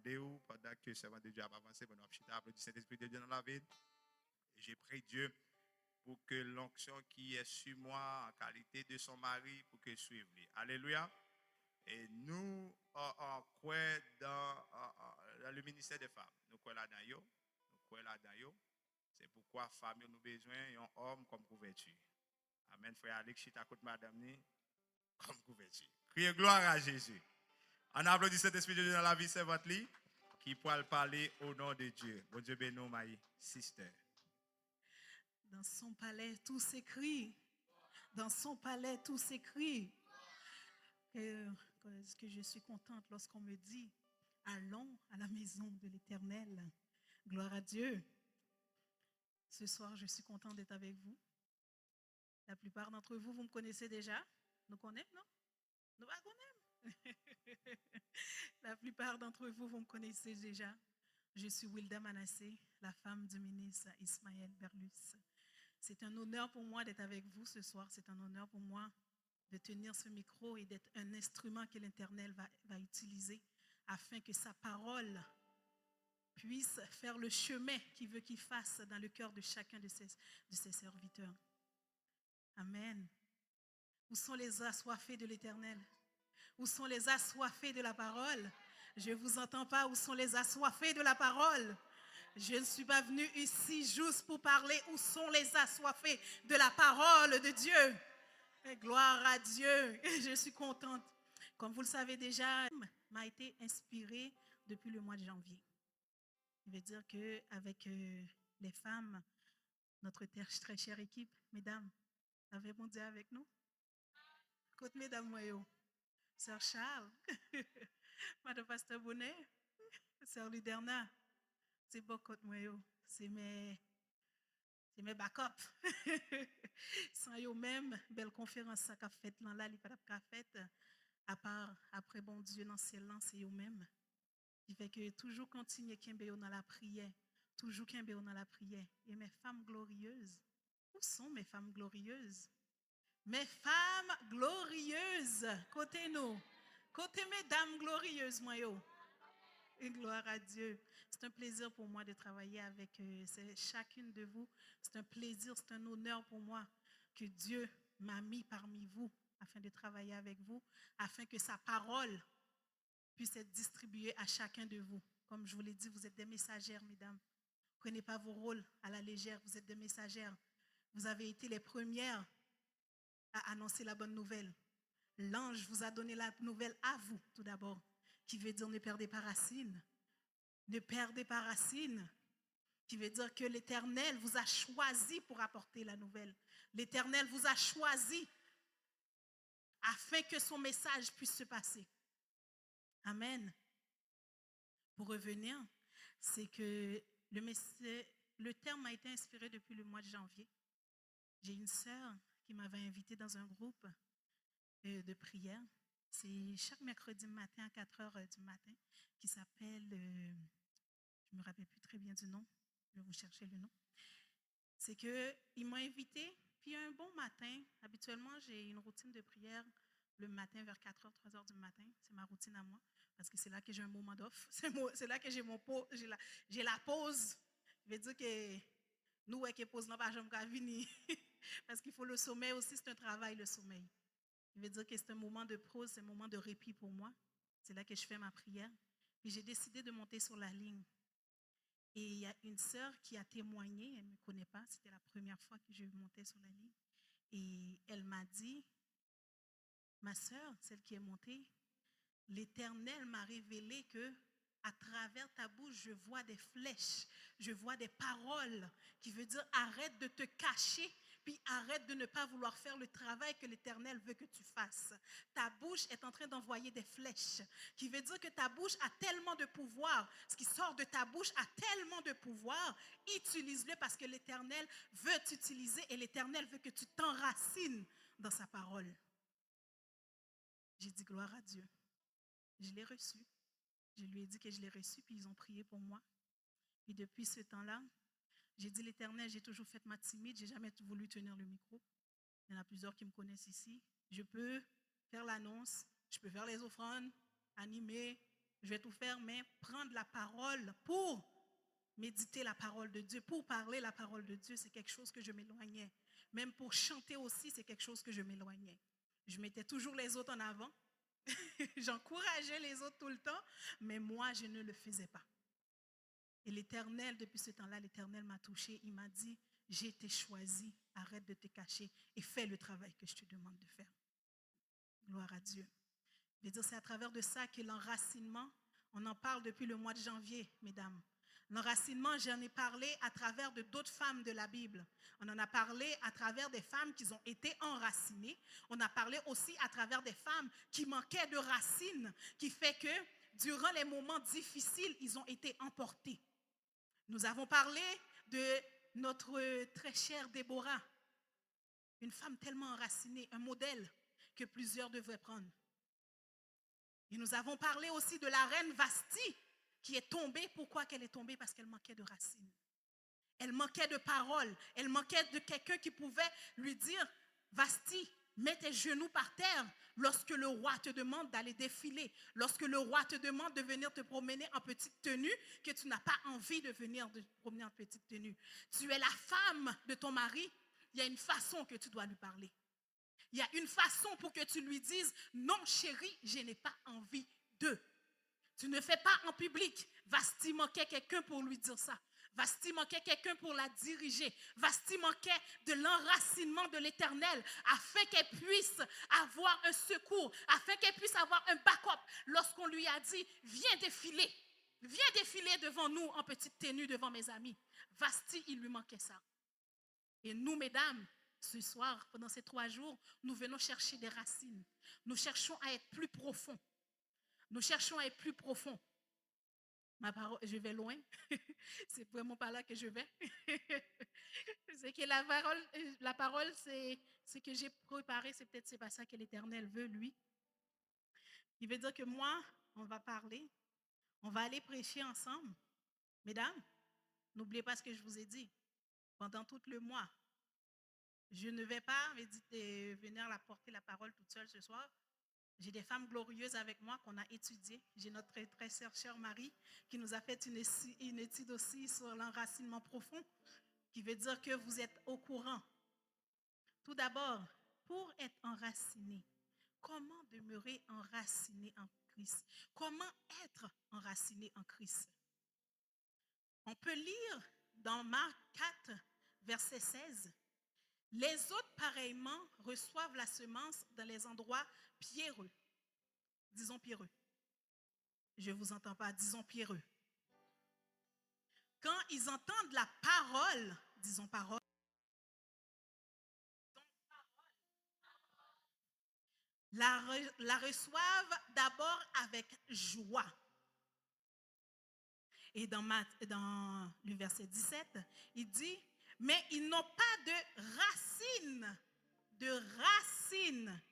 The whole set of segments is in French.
demander pendant que le servant de Dieu a avancé, pendant que je applaudi Saint-Esprit de Dieu dans la ville. J'ai prié Dieu pour que l'onction qui est sur moi en qualité de son mari, pour que suive lui. Alléluia. Et nous, on croit dans le ministère des femmes. Nous croyons là-dedans. Nous croyons là-dedans. C'est pourquoi femmes nous besoin d'un homme comme couverture. Amen. Frère Alex, je suis à côté de madame comme couverture. Criez gloire à Jésus. On applaudit cet esprit de Dieu dans la vie servante qui pourra parler au nom de Dieu. Bon Dieu bénisse my sister. Dans son palais, tout s'écrit. Dans son palais, tout s'écrit. Est-ce que je suis contente lorsqu'on me dit allons à la maison de l'Éternel. Gloire à Dieu. Ce soir, je suis contente d'être avec vous. La plupart d'entre vous, vous me connaissez déjà. Nous connaissons, non? Nous pas connaissons. La plupart d'entre vous, vous me connaissez déjà. Je suis Wilda Manassé, la femme du ministre Ismaël Berlus. C'est un honneur pour moi d'être avec vous ce soir. C'est un honneur pour moi de tenir ce micro et d'être un instrument que l'Éternel va utiliser afin que sa parole puisse faire le chemin qu'il veut qu'il fasse dans le cœur de chacun de ses serviteurs. Amen. Où sont les assoiffés de l'Éternel? Où sont les assoiffés de la parole? Je ne vous entends pas. Où sont les assoiffés de la parole? Je ne suis pas venue ici juste pour parler. Où sont les assoiffés de la parole de Dieu? Et gloire à Dieu. Je suis contente. Comme vous le savez déjà, m'a été inspirée depuis le mois de janvier. Je veux dire qu'avec les femmes, notre très chère équipe, mesdames, avez bon Dieu avec nous? Côte mesdames, moi, Sœur Charles, Madame Pasteur Bonnet, Sœur Luderna, c'est bon côte moi, c'est mes backups. Sans eux même, belle conférence ça qu'a fait là, il pas qu'a fait à part après bon Dieu dans ciel là, c'est eux même. Il fait que toujours continuer kembe dans la prière, toujours kembe dans la prière. Et mes femmes glorieuses, où sont mes femmes glorieuses? Mes femmes glorieuses, côté nous, côté mesdames glorieuses, moi yo. Et gloire à Dieu. C'est un plaisir pour moi de travailler avec chacune de vous. C'est un plaisir, c'est un honneur pour moi que Dieu m'a mis parmi vous afin de travailler avec vous, afin que sa parole puisse être distribuée à chacun de vous. Comme je vous l'ai dit, vous êtes des messagères, mesdames. Prenez pas vos rôles à la légère, vous êtes des messagères. Vous avez été les premières à annoncer la bonne nouvelle. L'ange vous a donné la nouvelle à vous, tout d'abord, qui veut dire ne perdez pas racine. Ne perdez pas racine, qui veut dire que l'Éternel vous a choisi pour apporter la nouvelle. L'Éternel vous a choisi afin que son message puisse se passer. Amen. Pour revenir, c'est que le terme a été inspiré depuis le mois de janvier. J'ai une sœur qui m'avait invitée dans un groupe de prière. C'est chaque mercredi matin à 4 heures du matin qui s'appelle, je ne me rappelle plus très bien du nom, je vais vous chercher le nom. C'est qu'ils m'ont invité, puis un bon matin, habituellement j'ai une routine de prière le matin vers 4 heures, 3 heures du matin, c'est ma routine à moi, parce que c'est là que j'ai un moment d'off, c'est là que j'ai la pause. Je veux dire que nous, qui pause, non pas jamais venir, parce qu'il faut le sommeil aussi, c'est un travail le sommeil. Je veux dire que c'est un moment de pause, c'est un moment de répit pour moi. C'est là que je fais ma prière. Puis j'ai décidé de monter sur la ligne. Et il y a une sœur qui a témoigné, elle ne me connaît pas, c'était la première fois que je montais sur la ligne. Et elle m'a dit, ma sœur, celle qui est montée, l'Éternel m'a révélé que à travers ta bouche, je vois des flèches, je vois des paroles qui veut dire arrête de te cacher, puis arrête de ne pas vouloir faire le travail que l'Éternel veut que tu fasses. Ta bouche est en train d'envoyer des flèches, qui veut dire que ta bouche a tellement de pouvoir, ce qui sort de ta bouche a tellement de pouvoir, utilise-le parce que l'Éternel veut t'utiliser et l'Éternel veut que tu t'enracines dans sa parole. J'ai dit gloire à Dieu. Je l'ai reçu. Je lui ai dit que je l'ai reçu, puis ils ont prié pour moi. Et depuis ce temps-là, j'ai dit l'Éternel, j'ai toujours fait ma timide, j'ai jamais voulu tenir le micro. Il y en a plusieurs qui me connaissent ici. Je peux faire l'annonce, je peux faire les offrandes, animer, je vais tout faire, mais prendre la parole pour méditer la parole de Dieu, pour parler la parole de Dieu, c'est quelque chose que je m'éloignais. Même pour chanter aussi, c'est quelque chose que je m'éloignais. Je mettais toujours les autres en avant. J'encourageais les autres tout le temps, mais moi, je ne le faisais pas. Et l'Éternel, depuis ce temps-là, l'Éternel m'a touché. Il m'a dit, j'ai été choisi, arrête de te cacher et fais le travail que je te demande de faire. Gloire à Dieu. Je veux dire, c'est à travers de ça que l'enracinement, on en parle depuis le mois de janvier, mesdames. L'enracinement, j'en ai parlé à travers de d'autres femmes de la Bible. On en a parlé à travers des femmes qui ont été enracinées. On a parlé aussi à travers des femmes qui manquaient de racines, qui fait que durant les moments difficiles, ils ont été emportés. Nous avons parlé de notre très chère Déborah, une femme tellement enracinée, un modèle que plusieurs devraient prendre. Et nous avons parlé aussi de la reine Vasti qui est tombée. Pourquoi qu'elle est tombée? Parce qu'elle manquait de racines. Elle manquait de paroles. Elle manquait de quelqu'un qui pouvait lui dire, Vasti, mets tes genoux par terre lorsque le roi te demande d'aller défiler, lorsque le roi te demande de venir te promener en petite tenue, que tu n'as pas envie de venir te promener en petite tenue. Tu es la femme de ton mari, il y a une façon que tu dois lui parler. Il y a une façon pour que tu lui dises, non chérie, je n'ai pas envie de. Tu ne fais pas en public. Vasti manquait quelqu'un pour lui dire ça. Vasti manquait quelqu'un pour la diriger. Vasti manquait de l'enracinement de l'Éternel afin qu'elle puisse avoir un secours, afin qu'elle puisse avoir un backup lorsqu'on lui a dit, viens défiler devant nous en petite tenue devant mes amis. Vasti, il lui manquait ça. Et nous, mesdames, ce soir, pendant ces 3 jours, nous venons chercher des racines. Nous cherchons à être plus profonds. Nous cherchons à être plus profonds. Ma parole, je vais loin. C'est vraiment pas là que je vais. C'est que la parole, c'est que j'ai préparé. C'est pas ça que l'Éternel veut, lui. Il veut dire que moi, on va parler. On va aller prêcher ensemble. Mesdames, n'oubliez pas ce que je vous ai dit. Pendant tout le mois, je ne vais pas venir porter la parole toute seule ce soir. J'ai des femmes glorieuses avec moi qu'on a étudiées. J'ai notre très chère Marie qui nous a fait une étude aussi sur l'enracinement profond, qui veut dire que vous êtes au courant. Tout d'abord, pour être enraciné, comment demeurer enraciné en Christ? Comment être enraciné en Christ? On peut lire dans Marc 4, verset 16. Les autres, pareillement, reçoivent la semence dans les endroits pierreux. Disons pierreux. Je ne vous entends pas, disons pierreux. Quand ils entendent la parole, disons parole, la reçoivent d'abord avec joie. Et dans le verset 17, il dit, mais ils n'ont pas de racines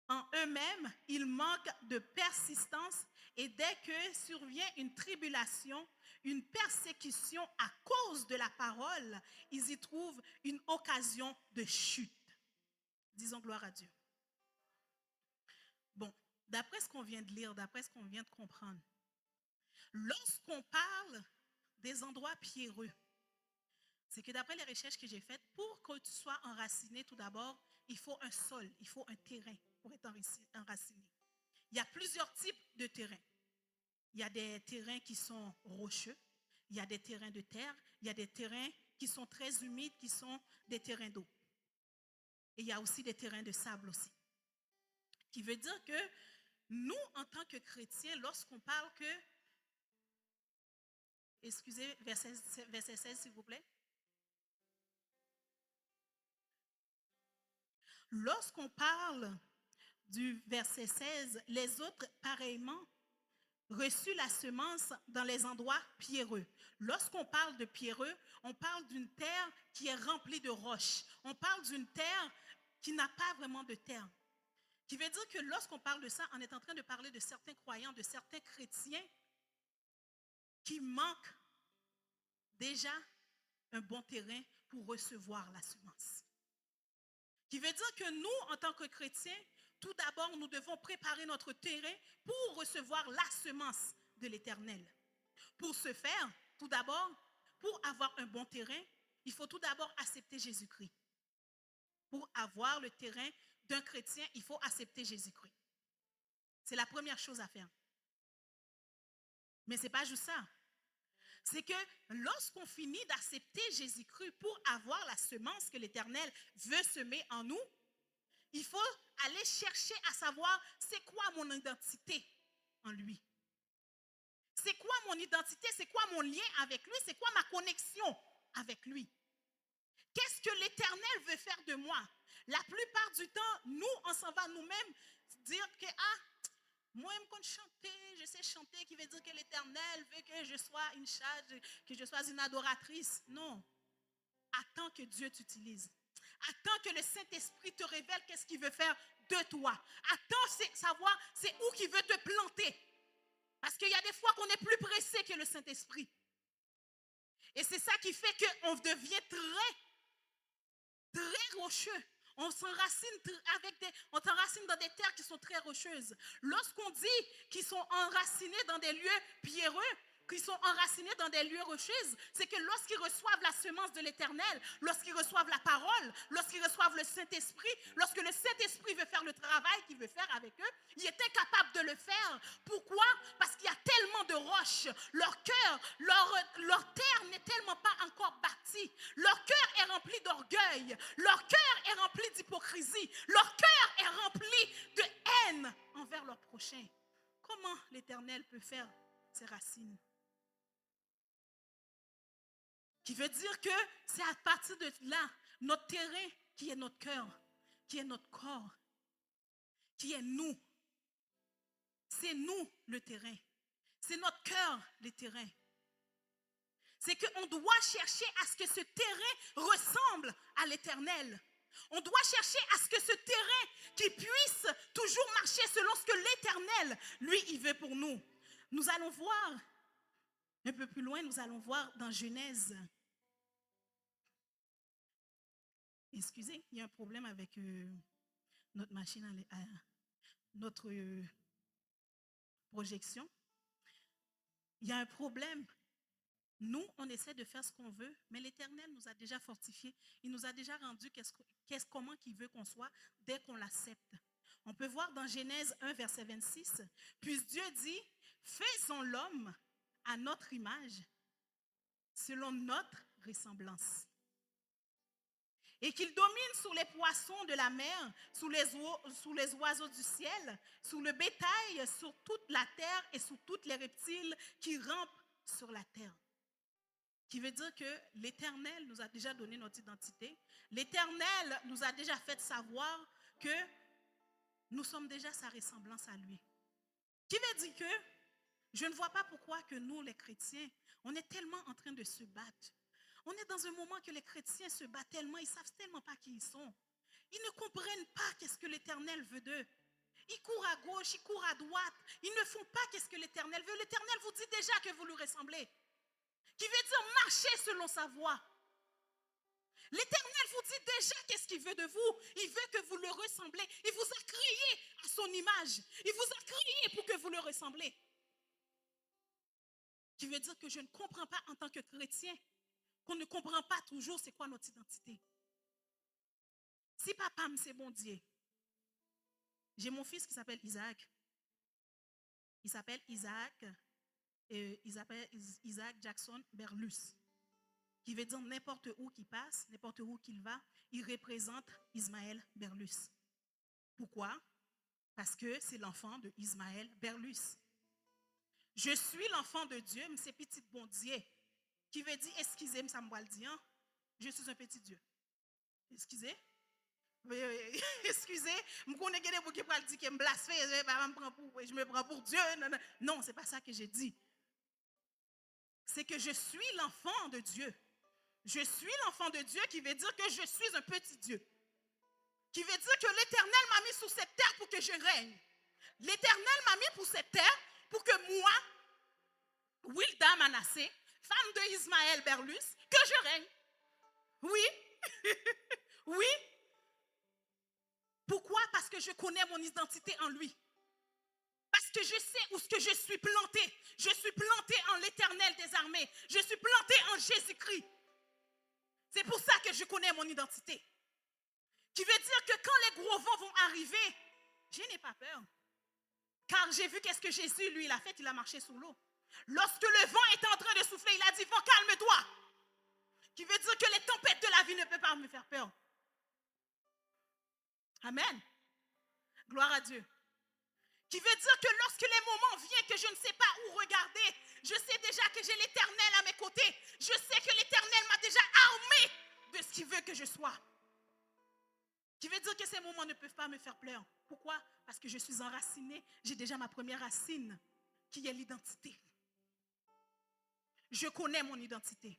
en eux-mêmes, ils manquent de persistance et dès que survient une tribulation, une persécution à cause de la parole, ils y trouvent une occasion de chute. Disons gloire à Dieu. Bon, d'après ce qu'on vient de lire, d'après ce qu'on vient de comprendre, lorsqu'on parle des endroits pierreux, c'est que d'après les recherches que j'ai faites, pour que tu sois enraciné, tout d'abord, il faut un sol, il faut un terrain pour être enraciné. Il y a plusieurs types de terrains. Il y a des terrains qui sont rocheux, il y a des terrains de terre, il y a des terrains qui sont très humides, qui sont des terrains d'eau. Et il y a aussi des terrains de sable aussi. Qui veut dire que nous, en tant que chrétiens, lorsqu'on parle que... Excusez, verset 16, s'il vous plaît. Lorsqu'on parle du verset 16, les autres, pareillement, reçu la semence dans les endroits pierreux. Lorsqu'on parle de pierreux, on parle d'une terre qui est remplie de roches. On parle d'une terre qui n'a pas vraiment de terre. Qui veut dire que lorsqu'on parle de ça, on est en train de parler de certains croyants, de certains chrétiens qui manquent déjà un bon terrain pour recevoir la semence. Qui veut dire que nous, en tant que chrétiens, tout d'abord, nous devons préparer notre terrain pour recevoir la semence de l'Éternel. Pour ce faire, tout d'abord, pour avoir un bon terrain, il faut tout d'abord accepter Jésus-Christ. Pour avoir le terrain d'un chrétien, il faut accepter Jésus-Christ. C'est la première chose à faire. Mais ce n'est pas juste ça. C'est que lorsqu'on finit d'accepter Jésus-Christ pour avoir la semence que l'Éternel veut semer en nous, il faut aller chercher à savoir c'est quoi mon identité en lui. C'est quoi mon identité, c'est quoi mon lien avec lui, c'est quoi ma connexion avec lui. Qu'est-ce que l'Éternel veut faire de moi? La plupart du temps, nous, on s'en va nous-mêmes dire que moi, je peux chanter, je sais chanter, qui veut dire que l'Éternel veut que je sois une charge, que je sois une adoratrice. Non. Attends que Dieu t'utilise. Attends que le Saint-Esprit te révèle qu'est-ce qu'il veut faire de toi. Attends savoir c'est où qu'il veut te planter. Parce qu'il y a des fois qu'on est plus pressé que le Saint-Esprit. Et c'est ça qui fait qu'on devient très rocheux. On s'enracine dans des terres qui sont très rocheuses. Lorsqu'on dit qu'ils sont enracinés dans des lieux pierreux, qu'ils sont enracinés dans des lieux rocheuses, c'est que lorsqu'ils reçoivent la semence de l'Éternel, lorsqu'ils reçoivent la parole, lorsqu'ils reçoivent le Saint-Esprit, lorsque le Saint-Esprit veut faire le travail qu'il veut faire avec eux, il est incapable de le faire. Pourquoi? Parce qu'il y a tellement de roches. Leur cœur, leur terre n'est tellement pas encore bâtie. Leur cœur est rempli d'orgueil. Leur cœur est rempli d'hypocrisie. Leur cœur est rempli de haine envers leur prochain. Comment l'Éternel peut faire ces racines? Qui veut dire que c'est à partir de là, notre terrain qui est notre cœur, qui est notre corps, qui est nous. C'est nous le terrain. C'est notre cœur le terrain. C'est qu'on doit chercher à ce que ce terrain ressemble à l'Éternel. On doit chercher à ce que ce terrain qui puisse toujours marcher selon ce que l'Éternel, lui, il veut pour nous. Nous allons voir, un peu plus loin, nous allons voir dans Genèse. Excusez, il y a un problème avec notre machine, notre projection. Il y a un problème. Nous, on essaie de faire ce qu'on veut, mais l'Éternel nous a déjà fortifiés. Il nous a déjà rendu comment il veut qu'on soit dès qu'on l'accepte. On peut voir dans Genèse 1, verset 26, « Puis Dieu dit, faisons l'homme à notre image, selon notre ressemblance. Et qu'il domine sur les poissons de la mer, sur les oiseaux du ciel, sur le bétail, sur toute la terre et sur tous les reptiles qui rampent sur la terre. » Qui veut dire que l'Éternel nous a déjà donné notre identité. L'Éternel nous a déjà fait savoir que nous sommes déjà sa ressemblance à lui. Qui veut dire que je ne vois pas pourquoi que nous, les chrétiens, on est tellement en train de se battre. On est dans un moment que les chrétiens se battent tellement, ils ne savent tellement pas qui ils sont. Ils ne comprennent pas qu'est-ce que l'Éternel veut d'eux. Ils courent à gauche, ils courent à droite. Ils ne font pas qu'est-ce que l'Éternel veut. L'Éternel vous dit déjà que vous lui ressemblez. Qui veut dire marcher selon sa voie. L'Éternel vous dit déjà qu'est-ce qu'il veut de vous. Il veut que vous le ressemblez. Il vous a créé à son image. Il vous a créé pour que vous le ressemblez. Qui veut dire que je ne comprends pas en tant que chrétien, qu'on ne comprend pas toujours c'est quoi notre identité. Si papa c'est bon Dieu, j'ai mon fils qui s'appelle Isaac. Il s'appelle Isaac Jackson Berlus, qui veut dire n'importe où qu'il passe, n'importe où qu'il va, il représente Ismaël Berlus. Pourquoi? Parce que c'est l'enfant de Ismaël Berlus. Je suis l'enfant de Dieu, mais c'est petit bon Dieu. Qui veut dire, excusez-moi, ça me va le dire, je suis un petit Dieu. Excusez? Excusez, je connais des gens qui vont dire que je blasphème, je me prends pour Dieu. Non, ce n'est pas ça que j'ai dit. C'est que je suis l'enfant de Dieu. Je suis l'enfant de Dieu qui veut dire que je suis un petit Dieu. Qui veut dire que l'Éternel m'a mis sur cette terre pour que je règne. L'Éternel m'a mis pour cette terre pour que moi, Wilda Manassé, femme de Ismaël Berlus, que je règne. Oui, oui. Pourquoi? Parce que je connais mon identité en lui. Parce que je sais où ce que je suis planté. Je suis planté en l'Éternel des armées. Je suis planté en Jésus-Christ. C'est pour ça que je connais mon identité. Qui veut dire que quand les gros vents vont arriver, je n'ai pas peur. Car j'ai vu qu'est-ce que Jésus, lui, il a fait. Il a marché sur l'eau. Lorsque le vent était en train de souffler, il a dit, vent, calme-toi. Qui veut dire que les tempêtes de la vie ne peuvent pas me faire peur. Amen. Gloire à Dieu. Qui veut dire que lorsque les moments viennent que je ne sais pas où regarder, je sais déjà que j'ai l'Éternel à mes côtés. Je sais que l'Éternel m'a déjà armé de ce qu'il veut que je sois. Qui veut dire que ces moments ne peuvent pas me faire peur. Pourquoi? Parce que je suis enracinée. J'ai déjà ma première racine, qui est l'identité. Je connais mon identité.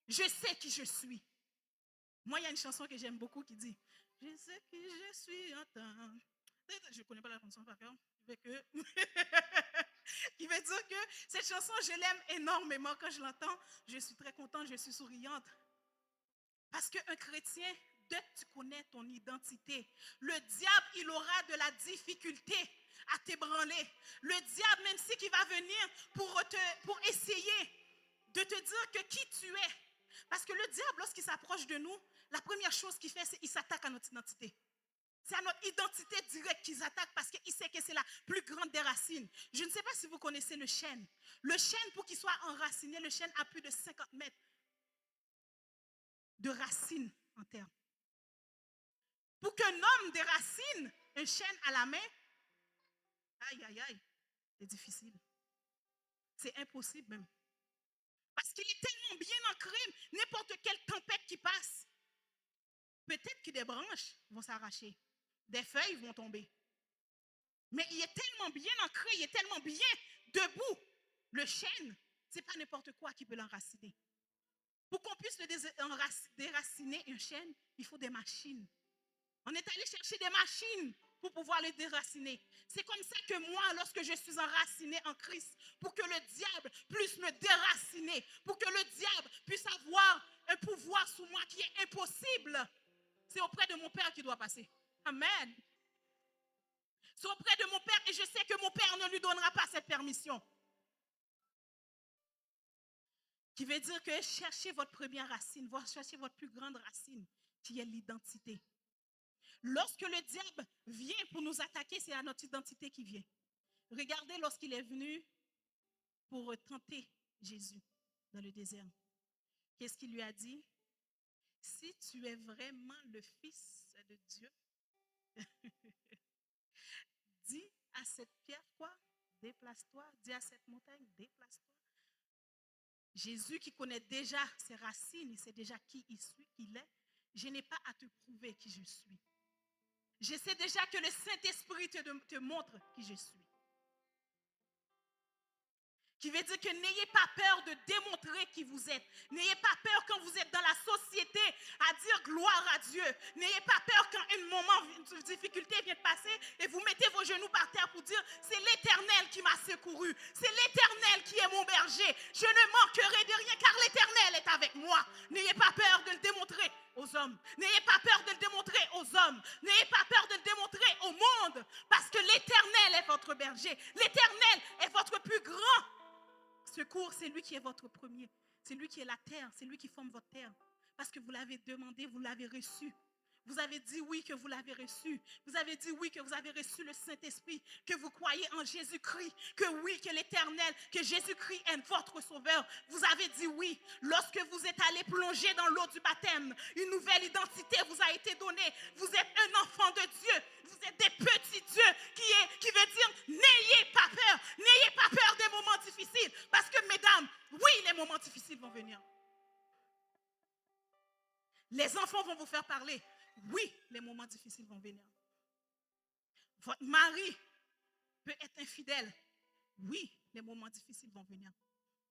Je sais qui je suis. Moi, il y a une chanson que j'aime beaucoup qui dit « Je sais qui je suis en temps. » Je ne connais pas la chanson par cœur. Qui veut dire que cette chanson, je l'aime énormément. Quand je l'entends, je suis très contente, je suis souriante. Parce qu'un chrétien, dès que tu connais ton identité, le diable, il aura de la difficulté à t'ébranler. Le diable, même si il va venir pour essayer de te dire que qui tu es. Parce que le diable, lorsqu'il s'approche de nous, la première chose qu'il fait, c'est qu'il s'attaque à notre identité. C'est à notre identité directe qu'ils attaquent parce qu'il sait que c'est la plus grande des racines. Je ne sais pas si vous connaissez le chêne. Le chêne, pour qu'il soit enraciné, le chêne a plus de 50 mètres de racines en terre. Pour qu'un homme déracine un chêne à la main, aïe, aïe, aïe, c'est difficile. C'est impossible même. Parce qu'il est tellement bien ancré, n'importe quelle tempête qui passe, peut-être que des branches vont s'arracher, des feuilles vont tomber. Mais il est tellement bien ancré, il est tellement bien debout. Le chêne, ce n'est pas n'importe quoi qui peut l'enraciner. Pour qu'on puisse déraciner un chêne, il faut des machines. On est allé chercher des machines pour pouvoir le déraciner. C'est comme ça que moi, lorsque je suis enraciné en Christ, pour que le diable puisse me déraciner, pour que le diable puisse avoir un pouvoir sur moi qui est impossible, c'est auprès de mon Père qui doit passer. Amen. C'est auprès de mon Père et je sais que mon Père ne lui donnera pas cette permission. Qui veut dire que cherchez votre première racine, cherchez votre plus grande racine, qui est l'identité. Lorsque le diable vient pour nous attaquer, c'est à notre identité qui vient. Regardez lorsqu'il est venu pour tenter Jésus dans le désert. Qu'est-ce qu'il lui a dit? Si tu es vraiment le Fils de Dieu, dis à cette pierre quoi? Déplace-toi. Dis à cette montagne, déplace-toi. Jésus qui connaît déjà ses racines, il sait déjà qui il est. Je n'ai pas à te prouver qui je suis. Je sais déjà que le Saint-Esprit te montre qui je suis. Qui veut dire que n'ayez pas peur de démontrer qui vous êtes. N'ayez pas peur quand vous êtes dans la société à dire gloire à Dieu. N'ayez pas peur quand un moment de difficulté vient de passer et vous mettez vos genoux par terre pour dire c'est l'Éternel qui m'a secouru. C'est l'Éternel qui est mon berger. Je ne manquerai de rien car l'Éternel est avec moi. N'ayez pas peur de le démontrer aux hommes. N'ayez pas peur de le démontrer aux hommes. N'ayez pas peur de le démontrer au monde parce que l'Éternel est votre berger. L'Éternel est votre plus grand secours, c'est lui qui est votre premier. C'est lui qui est la terre. C'est lui qui forme votre terre. Parce que vous l'avez demandé, vous l'avez reçu. Vous avez dit oui que vous l'avez reçu. Vous avez dit oui que vous avez reçu le Saint-Esprit, que vous croyez en Jésus-Christ, que oui, que l'Éternel, que Jésus-Christ est votre sauveur. Vous avez dit oui. Lorsque vous êtes allé plonger dans l'eau du baptême, une nouvelle identité vous a été donnée. Vous êtes un enfant de Dieu. Vous êtes des petits dieux qui veut dire n'ayez pas peur. N'ayez pas peur des moments difficiles. Parce que, mesdames, oui, les moments difficiles vont venir. Les enfants vont vous faire parler. Oui, les moments difficiles vont venir. Votre mari peut être infidèle. Oui, les moments difficiles vont venir.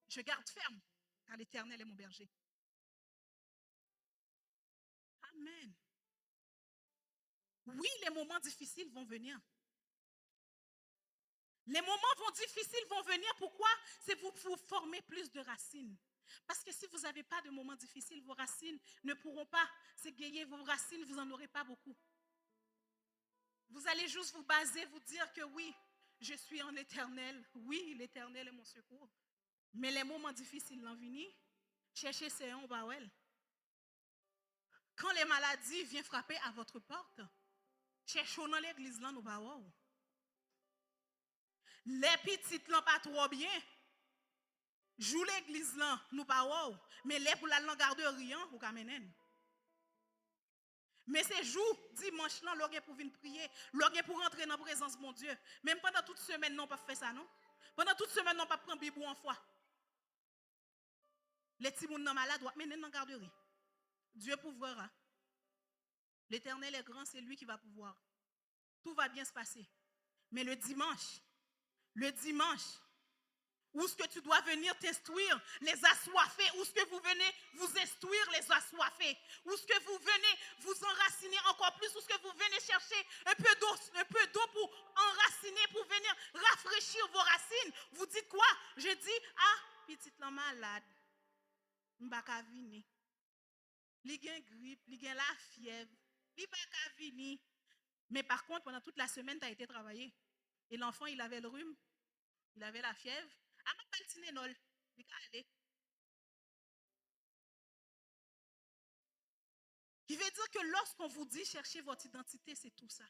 Je garde ferme, car l'Éternel est mon berger. Amen. Oui, les moments difficiles vont venir. Les moments difficiles vont venir. Pourquoi? C'est pour vous former plus de racines. Parce que si vous n'avez pas de moments difficiles, vos racines ne pourront pas s'égayer. Vos racines, vous n'en aurez pas beaucoup. Vous allez juste vous baser, vous dire que oui, je suis en l'Éternel. Oui, l'Éternel est mon secours. Mais les moments difficiles l'ont venu. Cherchez ces on va ouais. Quand les maladies viennent frapper à votre porte, cherchez dans l'église là, nous va wow. Les petites là pas trop bien. Joue l'église là, nous pas wow. Mais les pour la garderie, vous kamenen. Mais c'est jour, dimanche là, l'orgue pour venir prier, l'orgue pour rentrer dans la présence de mon Dieu. Même pendant toute semaine, non, pas fait ça, non? Pendant toute semaine, non, pas prendre Bible en foi. Les petits gens malades doivent mener dans la garderie. Dieu pourvoira. L'Éternel est grand, c'est lui qui va pouvoir. Tout va bien se passer. Mais le dimanche, où est-ce que tu dois venir t'instruire les assoiffés? Où est-ce que vous venez vous instruire les assoiffés? Où est-ce que vous venez vous enraciner encore plus? Où est-ce que vous venez chercher un peu d'eau pour enraciner, pour venir rafraîchir vos racines? Vous dites quoi? Je dis, ah, petite la malade, m'baka vini. Li gen grippe, li gen la fièvre, li baka vini. Mais par contre, pendant toute la semaine, tu as été travaillé. Et l'enfant, il avait le rhume, il avait la fièvre. Ah, ma paltinénol, il va aller. Qui veut dire que lorsqu'on vous dit chercher votre identité, c'est tout ça.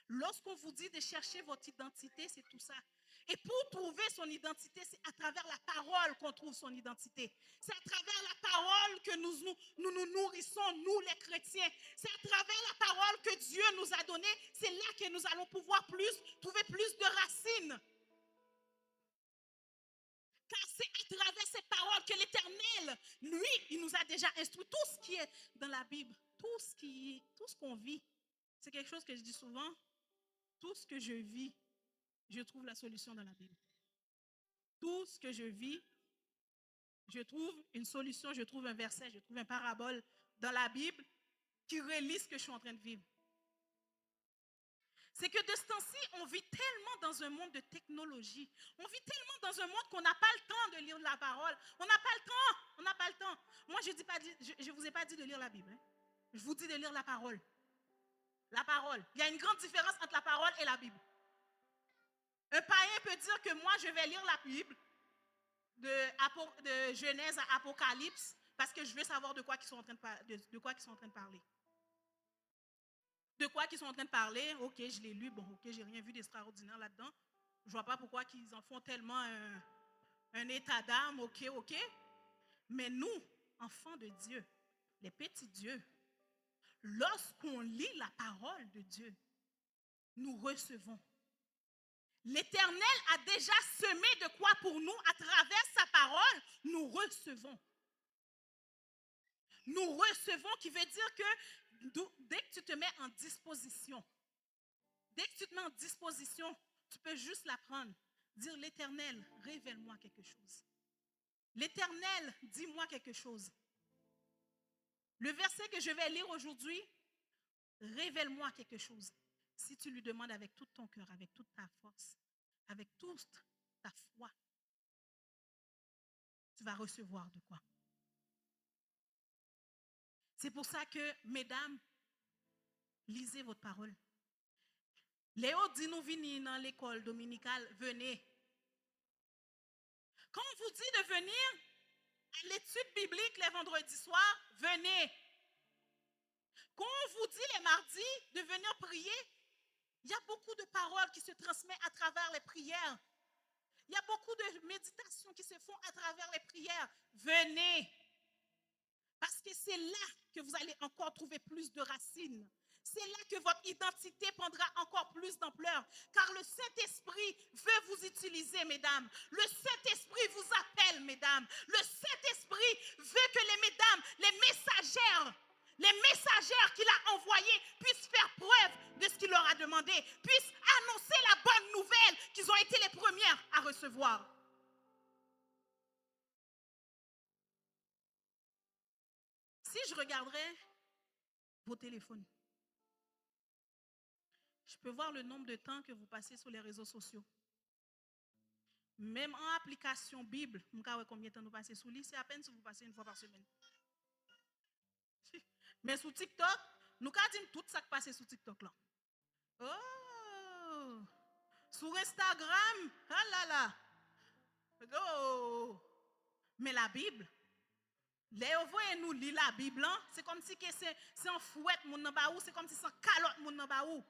Lorsqu'on vous dit de chercher votre identité, c'est tout ça. Et pour trouver son identité, c'est à travers la parole qu'on trouve son identité. C'est à travers la parole que nous nourrissons, nous les chrétiens. C'est à travers la parole que Dieu nous a donnée. C'est là que nous allons pouvoir trouver plus de racines. Car c'est à travers ces paroles que l'Éternel, lui, il nous a déjà instruit. Tout ce qui est dans la Bible, tout ce qu'on vit, c'est quelque chose que je dis souvent. Tout ce que je vis, je trouve la solution dans la Bible. Tout ce que je vis, je trouve une solution, je trouve un verset, je trouve une parabole dans la Bible qui relie ce que je suis en train de vivre. C'est que de ce temps-ci, on vit tellement dans un monde de technologie. On vit tellement dans un monde qu'on n'a pas le temps de lire la parole. On n'a pas le temps. On n'a pas le temps. Moi, je ne vous ai pas dit de lire la Bible. Hein. Je vous dis de lire la parole. La parole. Il y a une grande différence entre la parole et la Bible. Un païen peut dire que moi, je vais lire la Bible de Genèse à Apocalypse parce que je veux savoir de quoi ils sont en train de parler. De quoi ils sont en train de parler. Ok, je l'ai lu. Bon, ok, j'ai rien vu d'extraordinaire là-dedans. Je vois pas pourquoi ils en font tellement un état d'âme. Ok. Mais nous, enfants de Dieu, les petits dieux, lorsqu'on lit la parole de Dieu, nous recevons. L'Éternel a déjà semé de quoi pour nous à travers sa parole, nous recevons. Nous recevons, qui veut dire que dès que tu te mets en disposition, tu peux juste la prendre. Dire l'Éternel, révèle-moi quelque chose. L'Éternel, dis-moi quelque chose. Le verset que je vais lire aujourd'hui, révèle-moi quelque chose. Si tu lui demandes avec tout ton cœur, avec toute ta force, avec toute ta foi, tu vas recevoir de quoi. C'est pour ça que, mesdames, lisez votre parole. Léo dit nous venir dans l'école dominicale, venez. Quand on vous dit de venir à l'étude biblique les vendredis soirs, venez. Quand on vous dit les mardis de venir prier, il y a beaucoup de paroles qui se transmettent à travers les prières. Il y a beaucoup de méditations qui se font à travers les prières. Venez. Parce que c'est là que vous allez encore trouver plus de racines. C'est là que votre identité prendra encore plus d'ampleur. Car le Saint-Esprit veut vous utiliser, mesdames. Le Saint-Esprit vous appelle, mesdames. Le Saint-Esprit veut que les messagères qu'il a envoyées puissent faire preuve de ce qu'il leur a demandé, puissent annoncer la bonne nouvelle qu'ils ont été les premières à recevoir. Si je regarderais vos téléphones, je peux voir le nombre de temps que vous passez sur les réseaux sociaux. Même en application Bible, je sais combien de temps vous passez sur lui, c'est à peine si vous passez une fois par semaine. Mais sur TikTok, nous avons dit tout ça qui passe sur TikTok là. Oh! Sur Instagram, ah là là. Oh! Mais la Bible, les voyez nous lire la Bible, hein? C'est comme si c'est en fouette mon nan ba ou, c'est comme si c'est en calotte mon nan ba ou.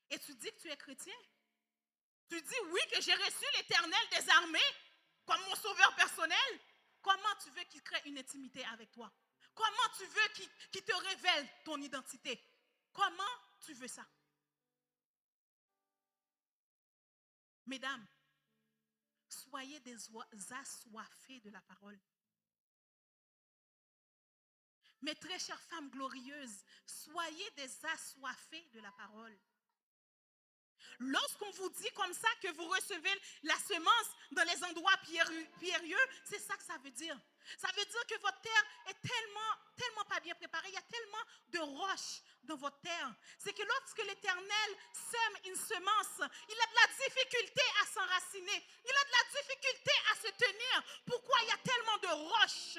Et tu dis que tu es chrétien? Tu dis oui que j'ai reçu l'Éternel des armées comme mon sauveur personnel. Comment tu veux qu'il crée une intimité avec toi? Comment tu veux qu'il te révèle ton identité? Comment tu veux ça? Mesdames, soyez des assoiffés de la parole. Mes très chères femmes glorieuses, soyez des assoiffés de la parole. Lorsqu'on vous dit comme ça que vous recevez la semence dans les endroits pierreux, c'est ça que ça veut dire. Ça veut dire que votre terre est tellement pas bien préparée. Il y a tellement de roches dans votre terre. C'est que lorsque l'Éternel sème une semence, il a de la difficulté à s'enraciner. Il a de la difficulté à se tenir. Pourquoi il y a tellement de roches?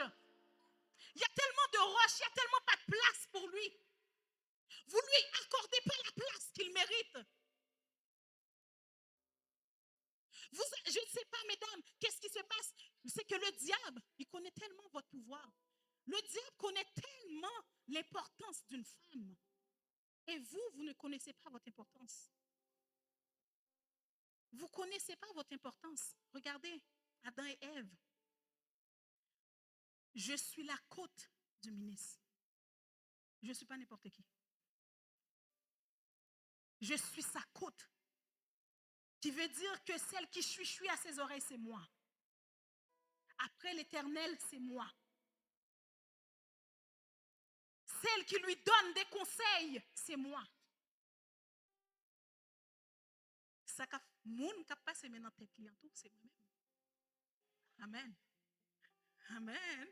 Il y a tellement de roches, il n'y a tellement pas de place pour lui. Vous lui accordez pas la place qu'il mérite. Je ne sais pas, mesdames, qu'est-ce qui se passe? C'est que le diable, il connaît tellement votre pouvoir. Le diable connaît tellement l'importance d'une femme. Et vous ne connaissez pas votre importance. Vous ne connaissez pas votre importance. Regardez, Adam et Ève. Je suis la côte du ministre. Je ne suis pas n'importe qui. Je suis sa côte. Qui veut dire que celle qui chuchoue à ses oreilles, c'est moi. Après l'Éternel, c'est moi. Celle qui lui donne des conseils, c'est moi. Ça ka moun ka passe maintenant tête client tout, c'est moi-même. Amen. Amen.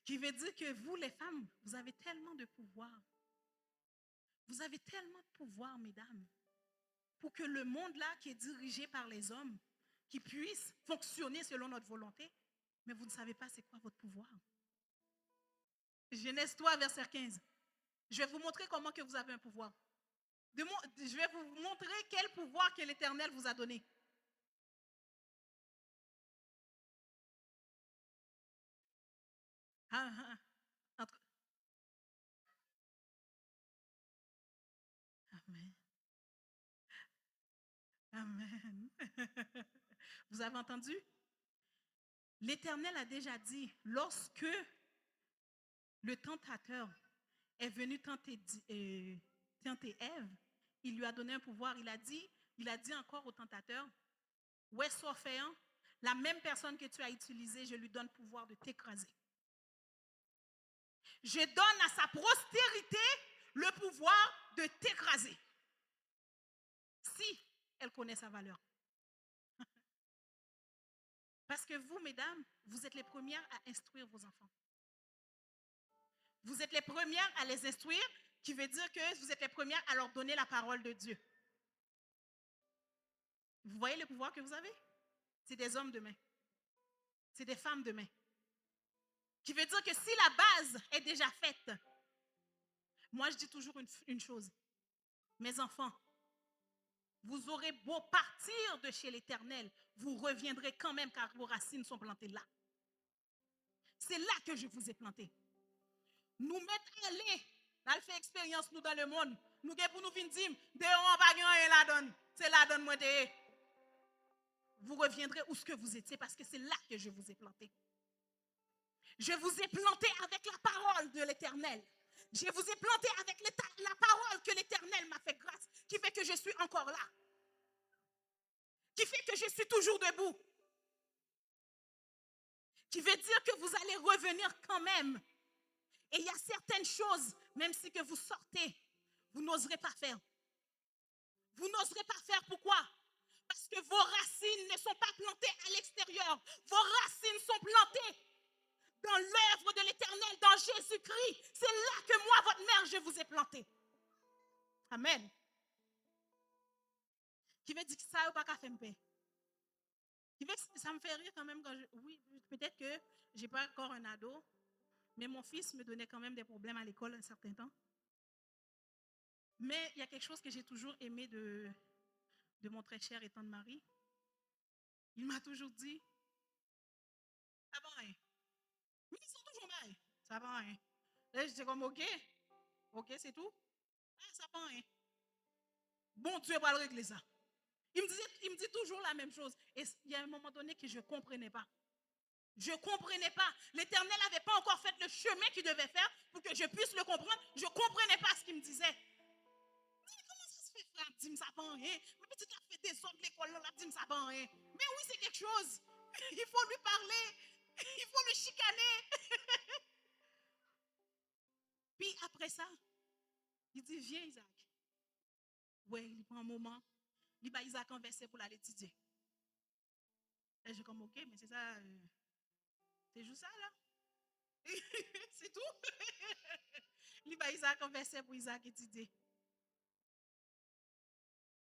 Qui veut dire que vous, les femmes, vous avez tellement de pouvoir. Vous avez tellement de pouvoir, mesdames, pour que le monde-là qui est dirigé par les hommes, qui puisse fonctionner selon notre volonté, mais vous ne savez pas c'est quoi votre pouvoir. Genèse 3, verset 15. Je vais vous montrer comment que vous avez un pouvoir. Je vais vous montrer quel pouvoir que l'Éternel vous a donné. Amen. Amen. Vous avez entendu? L'Éternel a déjà dit, lorsque le tentateur est venu tenter Ève, il lui a donné un pouvoir. Il a dit encore au tentateur, ouais, Sophéen, la même personne que tu as utilisée, je lui donne le pouvoir de t'écraser. Je donne à sa postérité le pouvoir de t'écraser. Si elle connaît sa valeur. Parce que vous, mesdames, vous êtes les premières à instruire vos enfants. Vous êtes les premières à les instruire, qui veut dire que vous êtes les premières à leur donner la parole de Dieu. Vous voyez le pouvoir que vous avez? C'est des hommes demain. C'est des femmes demain. Qui veut dire que si la base est déjà faite, moi je dis toujours une chose. Mes enfants, vous aurez beau partir de chez l'Éternel, vous reviendrez quand même car vos racines sont plantées là. C'est là que je vous ai planté. Nous mettons aller, nous fait expérience nous dans le monde. Nous pour nous venir dire, dehors on va gagner la donne. C'est la donne moi de. Vous reviendrez où ce que vous étiez parce que c'est là que je vous ai planté. Je vous ai planté avec la parole de l'Éternel. Je vous ai planté avec la parole que l'Éternel m'a fait grâce, qui fait que je suis encore là. Qui fait que je suis toujours debout. Qui veut dire que vous allez revenir quand même. Et il y a certaines choses, même si que vous sortez, vous n'oserez pas faire. Vous n'oserez pas faire, pourquoi? Parce que vos racines ne sont pas plantées à l'extérieur. Vos racines sont plantées dans l'œuvre de l'Éternel, dans Jésus-Christ. C'est là que moi, votre mère, je vous ai planté. Amen. Qui veut dire que ça n'a pas qu'à faire me paix. Ça me fait rire quand même. Oui, peut-être que je n'ai pas encore un ado, mais mon fils me donnait quand même des problèmes à l'école un certain temps. Mais il y a quelque chose que j'ai toujours aimé de mon très cher et tendre mari. Il m'a toujours dit, ça va rien. Mais ils sont toujours mal. Ça va rien. Là, j'étais comme, OK, OK, c'est tout. Ah, ça va rien. Bon Dieu va le régler ça. Il me dit toujours la même chose. Et il y a un moment donné que je ne comprenais pas. Je ne comprenais pas. L'Éternel n'avait pas encore fait le chemin qu'il devait faire pour que je puisse le comprendre. Je ne comprenais pas ce qu'il me disait. Comment ça se fait, frère? Dis-moi ça va rien. Mais petit a fait des ordres de l'école, là, dis-moi ça va rien. Mais oui, c'est quelque chose. Il faut lui parler. Il faut le chicaner. Puis après ça, il dit, viens Isaac. Ouais, il prend un moment. Il va Isaac en verset pour l'aller étudier. Et je comme, OK, mais c'est ça, c'est juste ça là. C'est tout. Il va Isaac en verset pour Isaac étudier.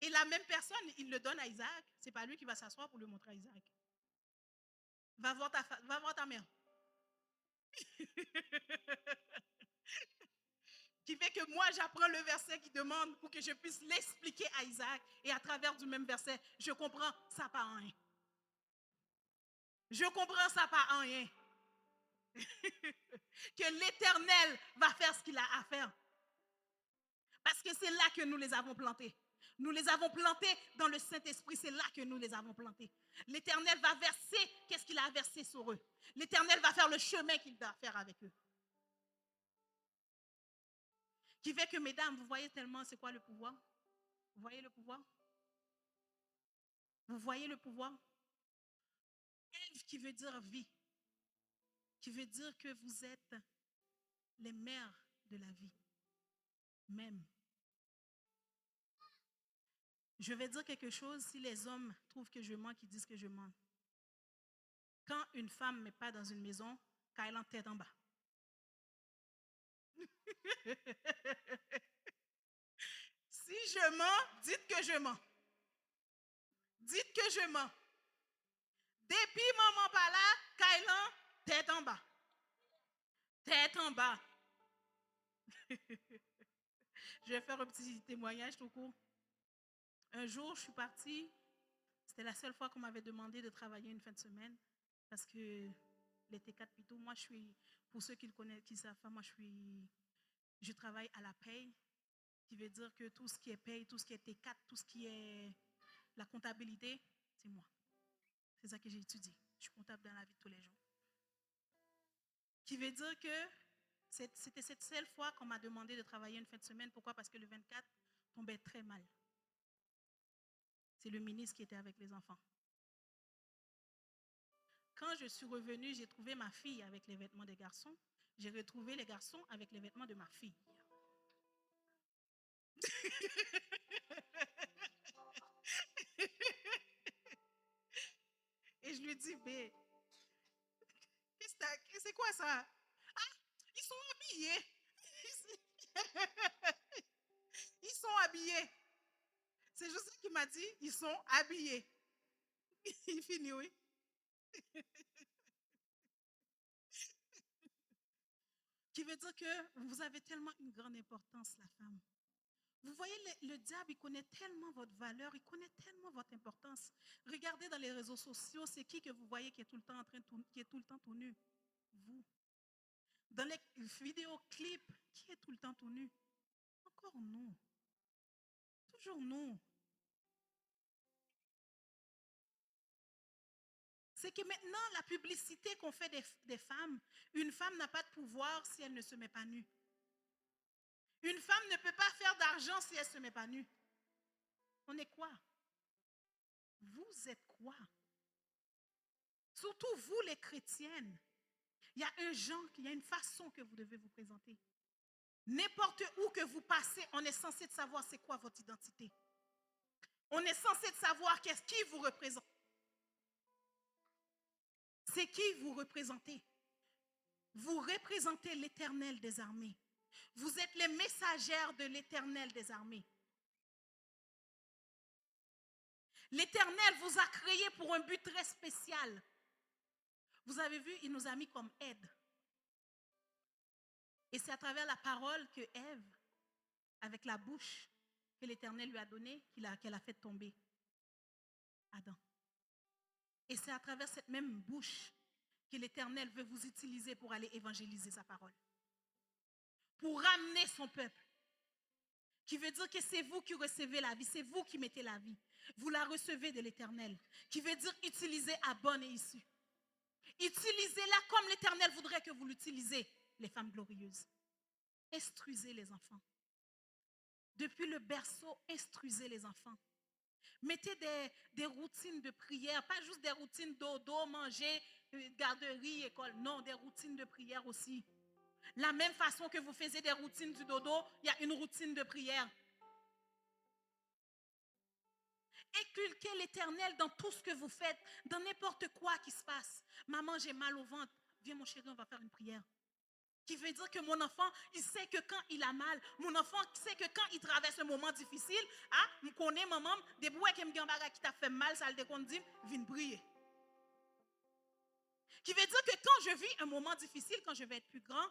Et la même personne, il le donne à Isaac. Ce n'est pas lui qui va s'asseoir pour le montrer à Isaac. Va voir ta mère. Qui fait que moi, j'apprends le verset qui demande pour que je puisse l'expliquer à Isaac. Et à travers du même verset, je comprends ça pas en rien. Je comprends ça pas en rien. Que l'Éternel va faire ce qu'il a à faire. Parce que c'est là que nous les avons plantés. Nous les avons plantés dans le Saint-Esprit. C'est là que nous les avons plantés. L'Éternel va verser qu'est-ce qu'il a versé sur eux. L'Éternel va faire le chemin qu'il doit faire avec eux. Qui fait que, mesdames, vous voyez tellement c'est quoi le pouvoir? Vous voyez le pouvoir? Vous voyez le pouvoir? Ève qui veut dire vie. Qui veut dire que vous êtes les mères de la vie. Même. Je vais dire quelque chose, si les hommes trouvent que je mens, qu'ils disent que je mens. Quand une femme ne met pas dans une maison, quand elle est en tête en bas. Si je mens, dites que je mens. Dites que je mens. Depuis maman par là, Kailan, tête en bas. Tête en bas. Je vais faire un petit témoignage tout court. Un jour, je suis partie. C'était la seule fois qu'on m'avait demandé de travailler une fin de semaine. Parce que les T4 Pito, moi, je suis, pour ceux qui le connaissent, qui savent pas, moi, je travaille à la paye, qui veut dire que tout ce qui est paye, tout ce qui est T4, tout ce qui est la comptabilité, c'est moi. C'est ça que j'ai étudié. Je suis comptable dans la vie de tous les jours. Qui veut dire que c'était cette seule fois qu'on m'a demandé de travailler une fin de semaine. Pourquoi? Parce que le 24 tombait très mal. C'est le ministre qui était avec les enfants. Quand je suis revenue, j'ai trouvé ma fille avec les vêtements des garçons. J'ai retrouvé les garçons avec les vêtements de ma fille. Et je lui dis, mais c'est quoi ça? Ah, ils sont habillés. Ils sont habillés. C'est juste ça qu'il m'a dit, ils sont habillés. Il finit, oui. Qui veut dire que vous avez tellement une grande importance, la femme. Vous voyez, le diable, il connaît tellement votre valeur, il connaît tellement votre importance. Regardez dans les réseaux sociaux, c'est qui que vous voyez qui est tout le temps qui est tout le temps tout nu? Vous. Dans les vidéoclips, qui est tout le temps tout nu? Encore nous. Toujours nous. C'est que maintenant, la publicité qu'on fait des femmes, une femme n'a pas de pouvoir si elle ne se met pas nue. Une femme ne peut pas faire d'argent si elle ne se met pas nue. On est quoi? Vous êtes quoi? Surtout vous, les chrétiennes. Il y a un genre, il y a une façon que vous devez vous présenter. N'importe où que vous passez, on est censé de savoir c'est quoi votre identité. On est censé de savoir qu'est-ce qui vous représente. C'est qui vous représentez. Vous représentez l'Éternel des armées. Vous êtes les messagères de l'Éternel des armées. L'Éternel vous a créé pour un but très spécial. Vous avez vu, il nous a mis comme aide. Et c'est à travers la parole que Ève avec la bouche que l'Éternel lui a donnée qu'elle a fait tomber Adam. Et c'est à travers cette même bouche que l'Éternel veut vous utiliser pour aller évangéliser sa parole. Pour ramener son peuple. Qui veut dire que c'est vous qui recevez la vie, c'est vous qui mettez la vie. Vous la recevez de l'Éternel. Qui veut dire utiliser à bonne et issue. Utilisez-la comme l'Éternel voudrait que vous l'utilisez, les femmes glorieuses. Instruisez les enfants. Depuis le berceau, instruisez les enfants. Mettez des routines de prière, pas juste des routines dodo, manger, garderie, école. Non, des routines de prière aussi. La même façon que vous faisiez des routines du dodo, il y a une routine de prière. Inculquez l'Éternel dans tout ce que vous faites, dans n'importe quoi qui se passe. Maman, j'ai mal au ventre. Viens mon chéri, on va faire une prière. Qui veut dire que mon enfant, il sait que quand il a mal, mon enfant sait que quand il traverse un moment difficile, je connais maman, des bouets qui me qui t'a fait mal, ça le dit, viens prier. Qui veut dire que quand je vis un moment difficile, quand je vais être plus grand,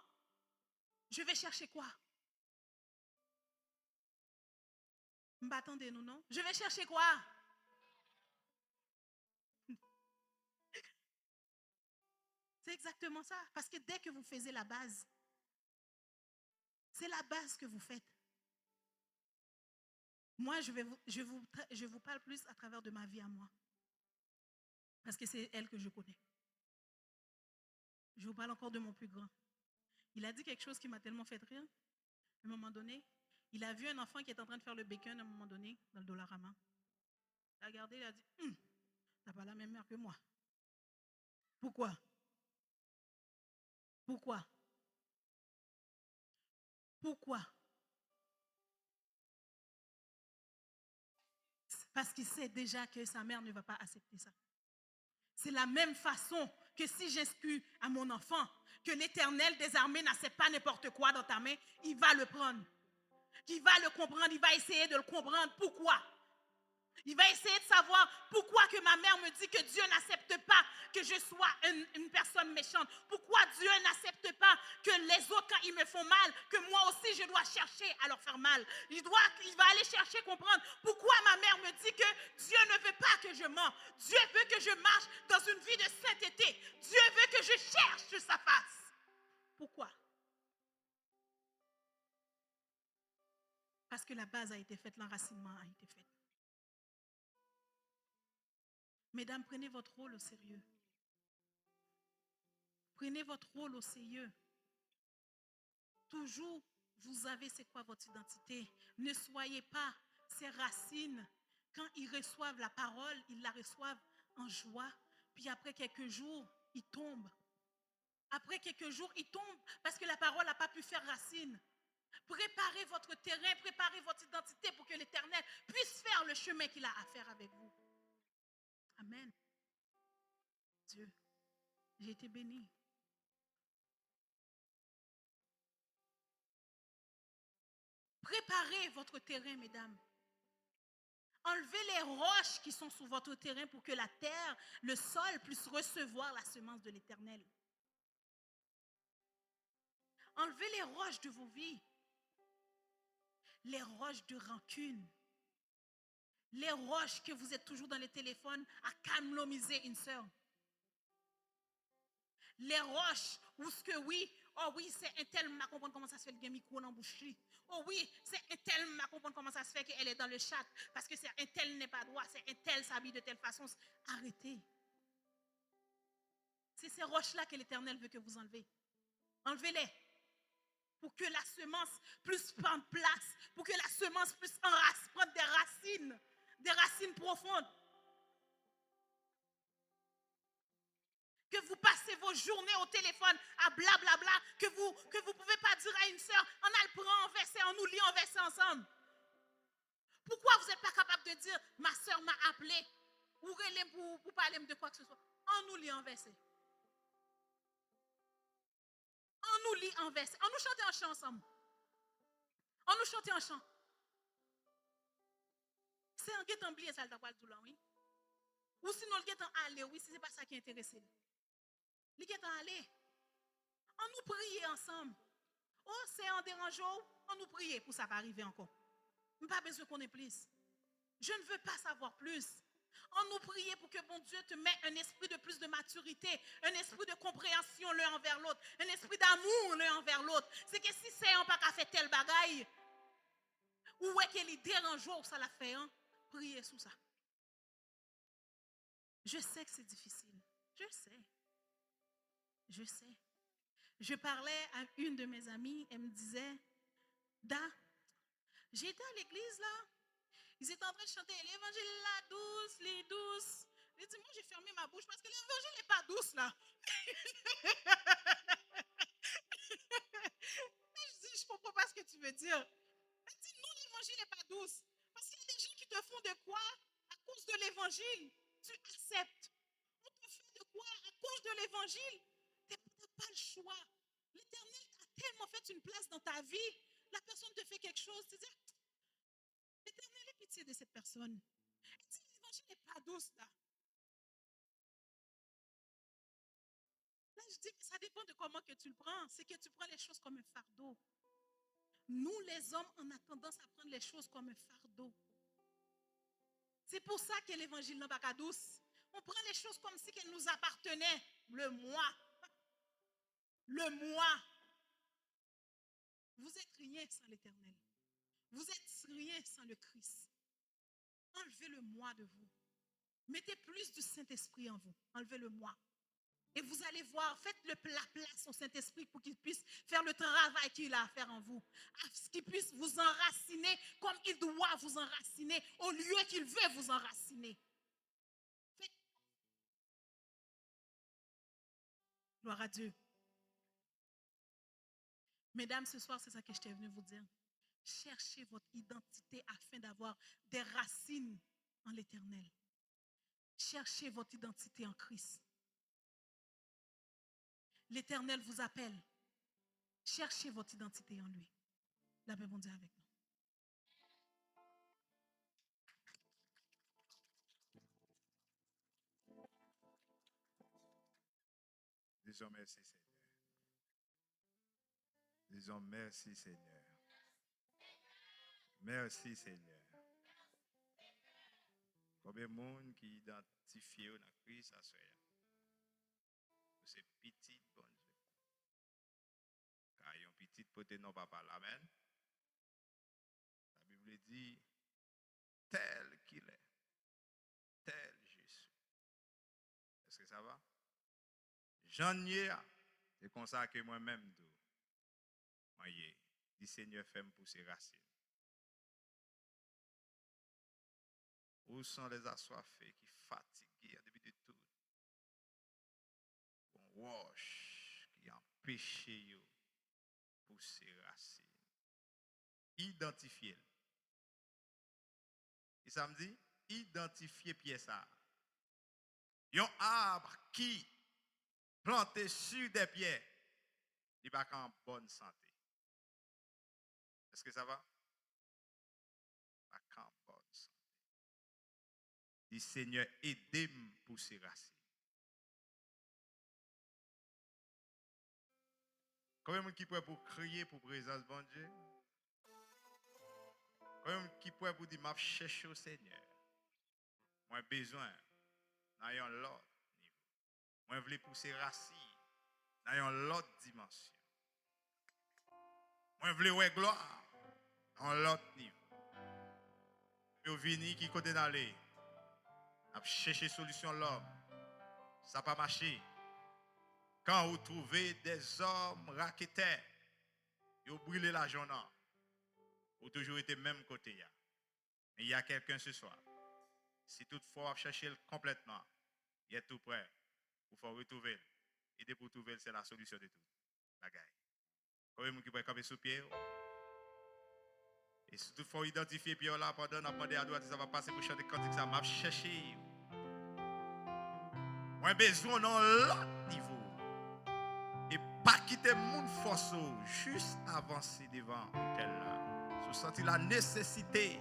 je vais chercher quoi? M'attendez-nous, non? Je vais chercher quoi? C'est exactement ça. Parce que dès que vous faisiez la base, c'est la base que vous faites. Moi, je vous parle plus à travers de ma vie à moi. Parce que c'est elle que je connais. Je vous parle encore de mon plus grand. Il a dit quelque chose qui m'a tellement fait rire. À un moment donné, il a vu un enfant qui est en train de faire le bacon à un moment donné dans le Dollarama. Il a regardé, il a dit, t'as pas la même mère que moi. Pourquoi? Pourquoi? Pourquoi? Parce qu'il sait déjà que sa mère ne va pas accepter ça. C'est la même façon que si j'exclus à mon enfant que l'Éternel des armées n'accepte pas n'importe quoi dans ta main, il va le prendre. Il va le comprendre, il va essayer de le comprendre. Pourquoi? Il va essayer de savoir pourquoi que ma mère me dit que Dieu n'accepte pas que je sois une personne méchante. Pourquoi Dieu n'accepte pas que les autres, quand ils me font mal, que moi aussi je dois chercher à leur faire mal. Il va aller chercher, comprendre pourquoi ma mère me dit que Dieu ne veut pas que je mens. Dieu veut que je marche dans une vie de sainteté. Dieu veut que je cherche sa face. Pourquoi? Parce que la base a été faite, l'enracinement a été fait. Mesdames, prenez votre rôle au sérieux. Prenez votre rôle au sérieux. Toujours, vous avez c'est quoi votre identité. Ne soyez pas ces racines. Quand ils reçoivent la parole, ils la reçoivent en joie. Puis après quelques jours, ils tombent. Après quelques jours, ils tombent parce que la parole n'a pas pu faire racine. Préparez votre terrain, préparez votre identité pour que l'Éternel puisse faire le chemin qu'il a à faire avec vous. Amen. Dieu, j'ai été béni. Préparez votre terrain, mesdames. Enlevez les roches qui sont sur votre terrain pour que la terre, le sol puisse recevoir la semence de l'Éternel. Enlevez les roches de vos vies. Les roches de rancune. Les roches que vous êtes toujours dans les téléphones à calomniser une sœur. Les roches où ce que oui, oh oui, c'est un tel m'a comprendre comment ça se fait le micro dans la bouche. Oh oui, c'est un tel m'a comprendre comment ça se fait qu'elle est dans le chat parce que c'est un tel n'est pas droit, c'est un tel s'habille de telle façon. Arrêtez. C'est ces roches-là que l'Éternel veut que vous enlevez. Enlevez-les pour que la semence puisse prendre place, pour que la semence puisse prendre des racines profondes. Que vous passez vos journées au téléphone à blablabla, que vous ne pouvez pas dire à une sœur, on a le prend en verset, on nous lit en verset ensemble. Pourquoi vous n'êtes pas capable de dire, ma sœur m'a appelé, ou pour parler de quoi que ce soit? On nous lit en verset. On nous lit en verset. On nous chante en chant ensemble. On nous chante en chant. C'est un guet oublié ça le tapal tout là, oui. Ou sinon le guet aller, oui, si ce n'est pas ça qui est intéressé. Le guet aller. On nous prie ensemble. Oh, c'est en dérangeant, On nous prie pour ça pas arriver encore. Je n'ai pas besoin qu'on ait plus. Je ne veux pas savoir plus. On nous prie pour que bon Dieu te mette un esprit de plus de maturité, un esprit de compréhension l'un envers l'autre, un esprit d'amour l'un envers l'autre. C'est que si c'est un pas qu'à faire tel bagaille, ou est qu'il dérange ou ça la fait, hein, priez sous ça. Je sais que c'est difficile. Je sais. Je sais. Je parlais à une de mes amies, elle me disait, Da, j'étais à l'église là, ils étaient en train de chanter l'évangile la douce, les douces. J'ai dit, moi j'ai fermé ma bouche parce que l'évangile n'est pas douce là. Je dis, je comprends pas ce que tu veux dire. Elle dit, non, l'évangile n'est pas douce. Parce qu'il y a des gens qui te font de quoi à cause de l'évangile. Tu acceptes. On te fait de quoi à cause de l'évangile. Tu n'as pas le choix. L'Éternel a tellement fait une place dans ta vie. La personne te fait quelque chose. Tu dis, l'Éternel ait pitié de cette personne. Elle dit, l'évangile n'est pas douce là. Là, je dis, ça dépend de comment que tu le prends. C'est que tu prends les choses comme un fardeau. Nous, les hommes, on a tendance à prendre les choses comme un fardeau. C'est pour ça que l'évangile n'est pas douce. On prend les choses comme si qu'elles nous appartenaient. Le moi. Le moi. Vous êtes rien sans l'Éternel. Vous êtes rien sans le Christ. Enlevez le moi de vous. Mettez plus du Saint-Esprit en vous. Enlevez le moi. Et vous allez voir, faites la place au Saint-Esprit pour qu'il puisse faire le travail qu'il a à faire en vous. Qu'il puisse vous enraciner comme il doit vous enraciner, au lieu qu'il veut vous enraciner. Faites. Gloire à Dieu. Mesdames, ce soir, c'est ça que je t'ai venu vous dire. Cherchez votre identité afin d'avoir des racines en l'Éternel. Cherchez votre identité en Christ. L'Éternel vous appelle. Cherchez votre identité en lui. La paix, bon Dieu, avec nous. Disons merci, Seigneur. Disons merci, Seigneur. Merci, Seigneur. Combien de monde qui identifie dans Christ à soi? C'est petit, bon Dieu. Car il y a un petit poté non papa, amen. La Bible dit, tel qu'il est, tel Jésus. Est-ce que ça va? J'en ai, c'est comme ça que moi-même, voyez, dit Seigneur, fais-moi pousser racines. Où sont les assoiffés qui fatigués depuis de tout? On wash qui empêche yo pousser racines. Identifiez. Et ça me dit, identifiez pièce ça. Un arbre qui planté sur des pieds, il n'est pas en bonne santé. Est-ce que ça va? Pas en bonne santé. Dit Seigneur, aidez-moi pour ces racines. Combien de gens qui pourrait pour crier pour présence de Dieu? Combien de gens qui pourrait pour dire, m'a cherché au Seigneur? Moi, besoin dans l'autre niveau. Moi, je veux pousser racines dans l'autre dimension. Moi, je veux voir gloire dans l'autre niveau. Je viens qui côté d'aller. A chercher solution l'homme. Ça n'a pas marché. Quand vous trouvez des hommes raquetaires, ils ont brûlé la journée. Vous avez toujours été même côté. Mais il y a quelqu'un ce soir. Si toutefois vous cherchez complètement, il est tout prêt pour faire retrouver. Aider pour trouver, c'est la solution de tout. La gueule. Quand vous pouvez camper sous pied. Et si toutefois identifier pied là pendant qu'on a demandé à droite, ça va passer pour chanter cantique, ça m'a cherché. Moi besoin dans l'autre niveau. Et pas quitter mon force, juste avancer devant tel là. Vous sentez la nécessité.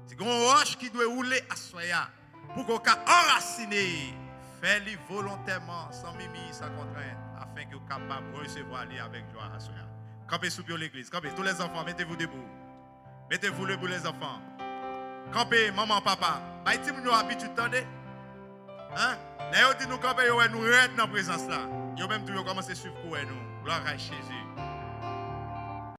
C'est qu'on roche qui doit rouler à soya pour qu'on puisse enraciner, faire-le volontairement, sans mimi, sans contrainte, afin que vous capable de recevoir aller avec joie à soya. Campez sous pied l'église. Campez. Tous les enfants, mettez-vous debout. Mettez-vous debout, les enfants. Campez, maman, papa. Bah, si nous habitude, attendez. Hein? Là, nous campez, nous restons dans la présence là. Yo même tout, yo commencé à suivre nous. Gloire à Jésus.